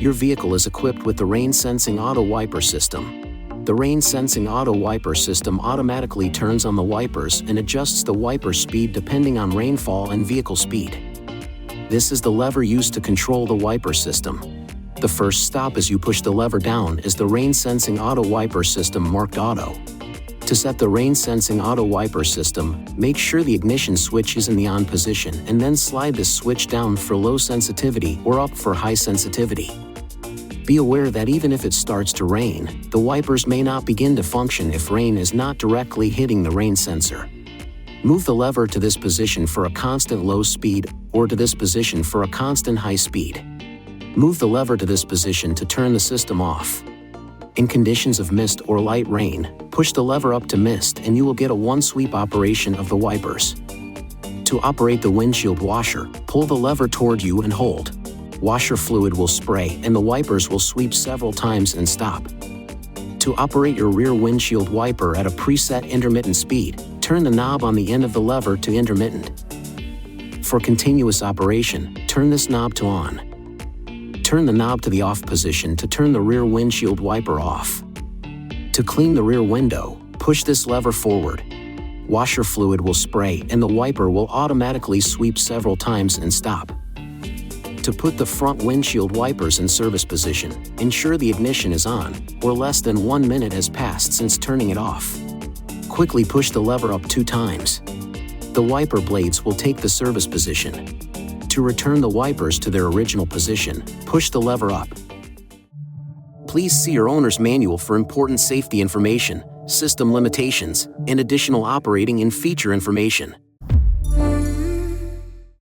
your vehicle is equipped with the rain-sensing auto wiper system. The rain-sensing auto wiper system automatically turns on the wipers and adjusts the wiper speed depending on rainfall and vehicle speed. This is the lever used to control the wiper system. The first stop as you push the lever down is the rain-sensing auto wiper system marked Auto. To set the rain-sensing auto wiper system, make sure the ignition switch is in the on position and then slide this switch down for low sensitivity or up for high sensitivity. Be aware that even if it starts to rain, the wipers may not begin to function if rain is not directly hitting the rain sensor. Move the lever to this position for a constant low speed or to this position for a constant high speed. Move the lever to this position to turn the system off. In conditions of mist or light rain, push the lever up to mist and you will get a one-sweep operation of the wipers. To operate the windshield washer, pull the lever toward you and hold. Washer fluid will spray and the wipers will sweep several times and stop. To operate your rear windshield wiper at a preset intermittent speed, turn the knob on the end of the lever to intermittent. For continuous operation, turn this knob to on. Turn the knob to the off position to turn the rear windshield wiper off. To clean the rear window, push this lever forward. Washer fluid will spray and the wiper will automatically sweep several times and stop. To put the front windshield wipers in service position, ensure the ignition is on, or less than 1 minute has passed since turning it off. Quickly push the lever up 2 times. The wiper blades will take the service position. To return the wipers to their original position, push the lever up. Please see your owner's manual for important safety information, system limitations, and additional operating and feature information.